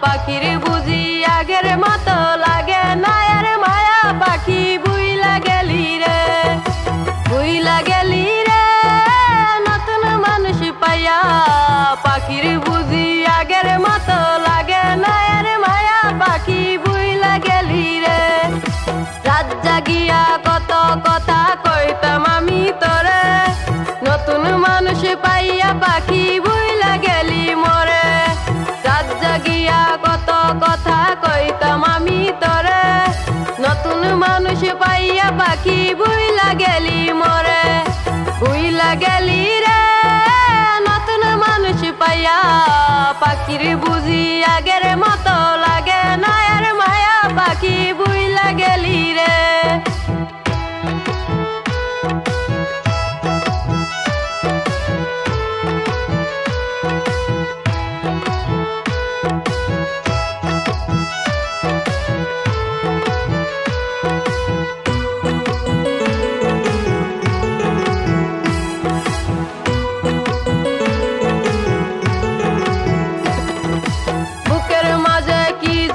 পাখির বুঝি আগের মতো লাগে না আর মায়া পাখি বুইলা গেলি রে নতুন মানুষ পাইয়া পাখির বুঝি আগের মতো লাগে না আর মায়া পাখি বুইলা গেলি রে রাত জাগিয়া কত কথা কইতাম আমি তোরে নতুন মানুষ পাইয়া পাখি বুইলা গেলি মোরে রাত জাগিয়া কত কথা কইতাম আমি তোরে নতুন মানুষ পাইয়া পাখি বুইলা গেলি মোরে বুইলা গেলি রে নতুন মানুষ পাইয়া পাখির বুঝি আগের মতো লাগে না আর মায়া পাখি বুইলা গেলি রে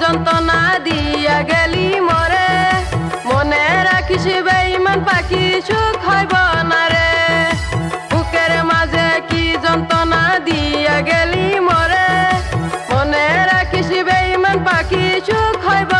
যন্ত্রণা দিয়া গেলি মরে মনে রাখিস বেঈমান পাখি সুখ হইব না রে বুকের মাঝে কি যন্ত্রণা দিয়া গেলি মরে মনে রাখিস বেঈমান পাখি সুখ হইব